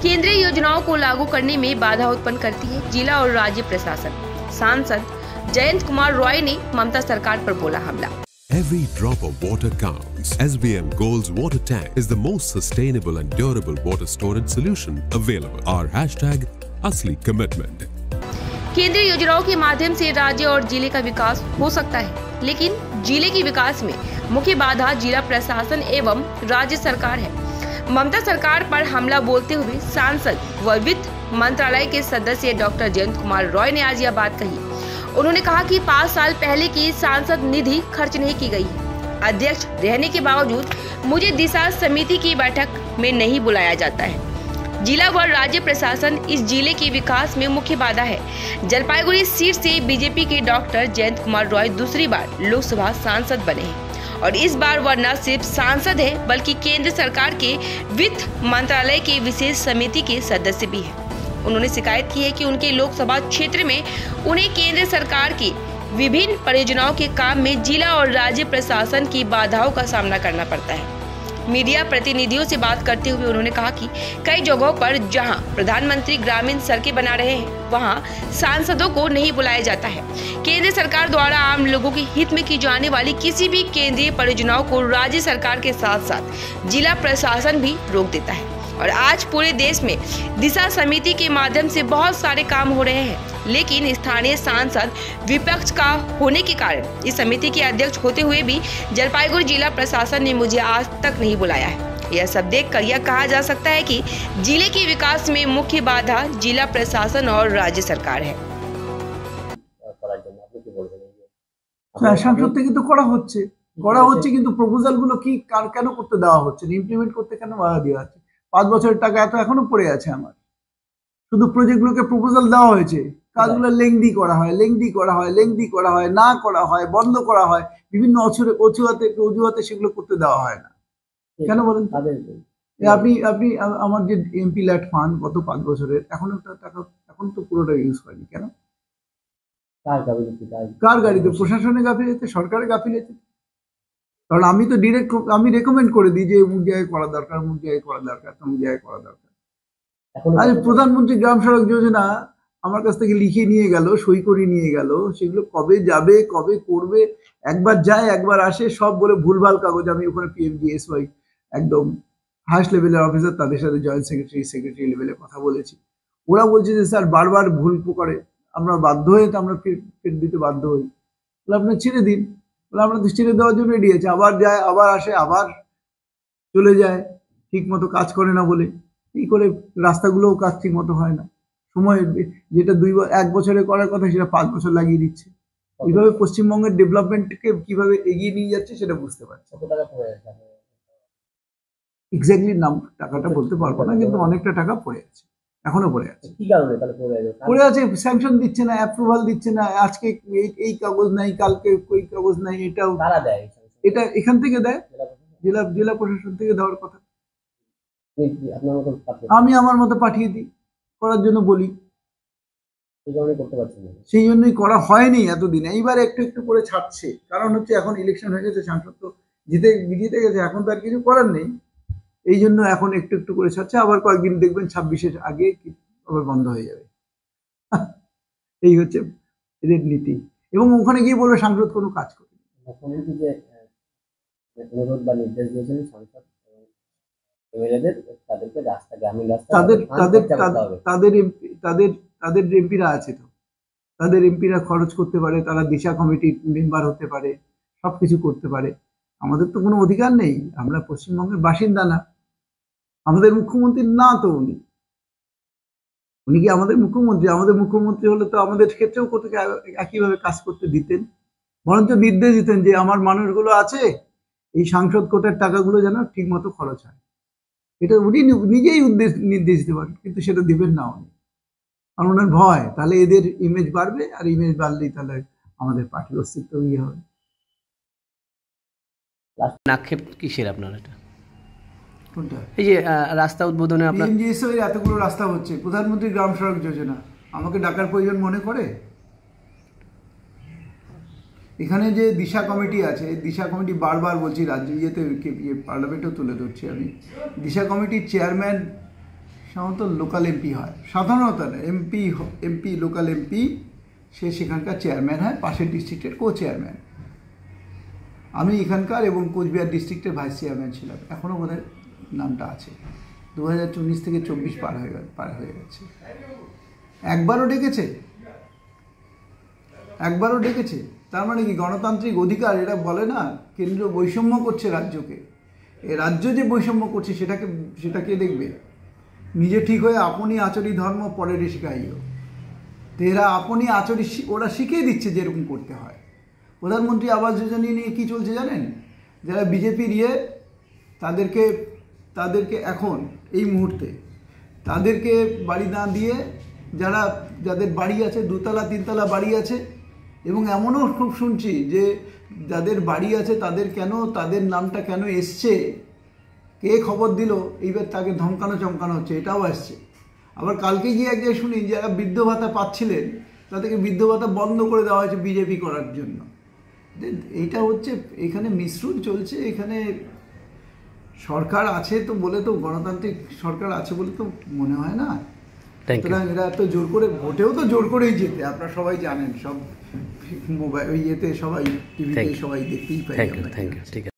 केंद्रीय योजनाओं को लागू करने में बाधा उत्पन्न करती है जिला और राज्य प्रशासन। सांसद जयंत कुमार रॉय ने ममता सरकार पर बोला हमला। Every drop of water counts. SBM Gold's water tank is the most sustainable and durable water storage solution available. Our hashtag असली commitment. केंद्रीय योजनाओं के माध्यम से राज्य और जिले का विकास हो सकता है, लेकिन जिले के विकास में मुख्य बाधा जिला प्रशासन एवं राज्य सरकार है। ममता सरकार पर हमला बोलते हुए सांसद व वित्त मंत्रालय के सदस्य डॉक्टर जयंत कुमार रॉय ने आज यह बात कही। उन्होंने कहा कि 5 साल पहले की सांसद निधि खर्च नहीं की गई है। अध्यक्ष रहने के बावजूद मुझे दिशा समिति की बैठक में नहीं बुलाया जाता है। जिला व राज्य प्रशासन इस जिले के विकास में मुख्य बाधा है। जलपाईगुड़ी सीट से बीजेपी के डॉक्टर जयंत कुमार रॉय दूसरी बार लोकसभा सांसद बने हैं और इस बार वह न सिर्फ सांसद है बल्कि केंद्र सरकार के वित्त मंत्रालय के विशेष समिति के सदस्य भी हैं। उन्होंने शिकायत की है कि उनके लोकसभा क्षेत्र में उन्हें केंद्र सरकार की विभिन्न परियोजनाओं के काम में जिला और राज्य प्रशासन की बाधाओं का सामना करना पड़ता है। मीडिया प्रतिनिधियों से बात करते हुए उन्होंने कहा कि कई जगहों पर जहां प्रधानमंत्री ग्रामीण सड़कें बना रहे हैं वहां सांसदों को नहीं बुलाया जाता है। केंद्र सरकार द्वारा आम लोगों के हित में की जाने वाली किसी भी केंद्रीय परियोजनाओं को राज्य सरकार के साथ साथ जिला प्रशासन भी रोक देता है और आज पूरे देश में दिशा समिति के माध्यम से बहुत सारे काम हो रहे हैं, लेकिन स्थानीय सांसद विपक्ष का होने के कारण इस समिति के अध्यक्ष होते हुए भी जलपाईगुड़ी जिला प्रशासन ने मुझे आज तक नहीं बुलाया है। यह सब देखकर यह कहा जा सकता है कि जिले के विकास में मुख्य बाधा जिला प्रशासन और राज्य सरकार है। सांसद থেকে তো করা হচ্ছে কিন্তু প্রপোজাল গুলো কি কেন করতে দেওয়া হচ্ছে না, ইমপ্লিমেন্ট করতে কেন বাধা দেওয়া হচ্ছে? 5 বছরের টাকা এত এখনো পড়ে আছে আমার। শুধু প্রজেক্টগুলোকে প্রপোজাল দেওয়া হয়েছে, কাজগুলো লেংদি করা হয়, না করা হয়, বন্ধ করা হয়, বিভিন্ন অজুহাতে সেগুলো করতে দেওয়া হয় না। কেন বলেন? আপনি আমার যে এমপি ল্যাট ফান্ড গত 5 বছরের এখনো টাকা এখন তো পুরোটা ইউজ করেনি কেন? কার গাড়িতে? প্রশাসনের গাফিলতিতে, সরকারের গাফিলতিতে। কারণ আমি তো ডিরেক্ট আমি রেকমেন্ড করে দিই যে অমুক জায়গায় করা দরকার, অমুক জায়গায় করা দরকার, অমুক জায়গায় করা দরকার। আজ প্রধানমন্ত্রী গ্রাম সড়ক যোজনা আমার কাছ থেকে লিখে নিয়ে গেল, সই করে নিয়ে গেল, সেগুলো কবে যাবে, কবে করবে, একবার যায় একবার আসে, সব বলে ভুলভাল কাগজ। আমি ওখানে PMGSY একদম হাইস্ট লেভেলের অফিসার, তাদের সাথে জয়েন্ট সেক্রেটারি লেভেলে কথা বলেছি। ওরা বলছে যে স্যার বারবার ভুল করে, আমরা বাধ্য হয়ে তো আমরা ফেরত দিতে বাধ্য হই। বলে আপনার ছেড়ে দিন। আমরা তো ছেড়ে দেওয়ার জন্য রেডি আছে, আবার যায়, আবার আসে, আবার চলে যায়, ঠিক মতো কাজ করে না বলে। এই করে রাস্তাগুলোও কাজ ঠিক মতো হয় না, সময় যেটা 1 বছরে করার কথা সেটা 5 বছর লাগিয়ে দিচ্ছে। এইভাবে পশ্চিমবঙ্গের ডেভেলপমেন্টকে কিভাবে এগিয়ে নিয়ে যাচ্ছে সেটা বুঝতে পারছি। এক্স্যাক্টলি টাকাটা বলতে পারবো না, কিন্তু অনেকটা টাকা পড়ে আছে, এখনো পড়ে আছে। কি কারণে তাহলে পড়ে আছে? স্যাংশন দিচ্ছে না, অ্যাপ্রুভাল দিচ্ছে না। আজকে এই কাগজ নাই, কালকে ওই কাগজ নাই। এটাও এটা এখান থেকে দেয়, জেলা প্রশাসন থেকে দেওয়ার কথা। আমি আমার মতো পাঠিয়ে দিই, করার জন্য বলি, সেই জন্যই করা হয়নি এতদিন। এইবার একটু একটু করে ছাড়ছে, কারণ হচ্ছে এখন ইলেকশন হয়ে গেছে, সাংসদ তো জিতে গেছে, এখন তো আর কিছু করার নেই। এই জন্য এখন একটু একটু করে ছাড়ছে, আবার কয়েকদিন দেখবেন 26-এর আগে আবার বন্ধ হয়ে যাবে। এই হচ্ছে এদের নীতি। এবং ওখানে গিয়ে বলবে সাংসদ কোনো কাজ করে। তাদের এমপিরা আছে তো, তাদের এমপিরা খরচ করতে পারে, তারা দিশা কমিটির মেম্বার হতে পারে, সবকিছু করতে পারে। আমাদের তো কোনো অধিকার নেই, আমরা পশ্চিমবঙ্গের বাসিন্দা না। আমাদের মুখ্যমন্ত্রী না তো উনি কি আমাদের মুখ্যমন্ত্রী? আমাদের মুখ্যমন্ত্রী হলে তো আমাদের ক্ষেত্রেও একইভাবে কাজ করতে দিতেন, বরঞ্চ নির্দেশ দিতেন যে আমার মানুষগুলো আছে, এই সাংসদ কোটার টাকাগুলো যেন ঠিক মতো খরচ হয়। এটা উনি নিজেই নির্দেশ দিতে পারেন, কিন্তু সেটা দিবেন না উনি, কারণ ওনার ভয় তাহলে এদের ইমেজ বাড়বে, আর ইমেজ বাড়লেই তাহলে আমাদের পার্টির অস্তিত্ব ইয়ে হবে। আক্ষেপ কিসের আপনার? এটা এই যে রাস্তা উদ্বোধনে আপনার PMGSY এতগুলো রাস্তা হচ্ছে, প্রধানমন্ত্রী গ্রাম সড়ক যোজনা আমাকে ডাকার প্রয়োজন মনে করে? এখানে যে দিশা কমিটি আছে, দিশা কমিটি বারবার বলছি, রাজ্য পার্লামেন্টেও তুলে ধরছি আমি, দিশা কমিটির চেয়ারম্যান সাধারণত লোকাল এমপি হয়, সাধারণত না, এমপি লোকাল এমপি, সে সেখানকার চেয়ারম্যান হয়, পাশের ডিস্ট্রিক্টের কো চেয়ারম্যান। আমি এখানকার এবং কোচবিহার ডিস্ট্রিক্টের ভাইস চেয়ারম্যান ছিলাম, এখনও বোধহয় নামটা আছে। 2019 থেকে 24 পার হয়ে গেছে। একবারও ডেকেছে। তার মানে কি গণতান্ত্রিক অধিকার? এরা বলে না কেন্দ্র বৈষম্য করছে রাজ্যকে, এই রাজ্য যে বৈষম্য করছে সেটাকে দেখবে। নিজে ঠিক হয়ে আপনি আচরি ধর্ম পরের শিখাইও, তো এরা আপনি আচরি ওরা শিখিয়ে দিচ্ছে যেরকম করতে হয়। প্রধানমন্ত্রী আবাস যোজনা নিয়ে কি চলছে জানেন? যারা বিজেপির তাদেরকে এখন এই মুহূর্তে তাদেরকে বাড়ি না দিয়ে, যাদের বাড়ি আছে 2তলা 3তলা বাড়ি আছে, এবং এমনও খুব শুনছি যে যাদের বাড়ি আছে তাদের নামটা কেন এসছে, কে খবর দিল, এইবার তাকে ধমকানো হচ্ছে, এটাও আসছে। আবার কালকে গিয়ে এক জায়গায় শুনি যারা বৃদ্ধ ভাতা পাচ্ছিলেন তাদেরকে বৃদ্ধ ভাতা বন্ধ করে দেওয়া হয়েছে বিজেপি করার জন্য। এইটা হচ্ছে, এখানে মিশ্রণ চলছে। এখানে সরকার আছে তো বলে তো, গণতান্ত্রিক সরকার আছে বলে তো মনে হয় না। সুতরাং এরা এত জোর করে, ভোটেও তো জোর করেই যেতে, আপনারা সবাই জানেন, সব মোবাইল ইয়েতে সবাই টিভিতে সবাই দেখতেই পাই। Thank you.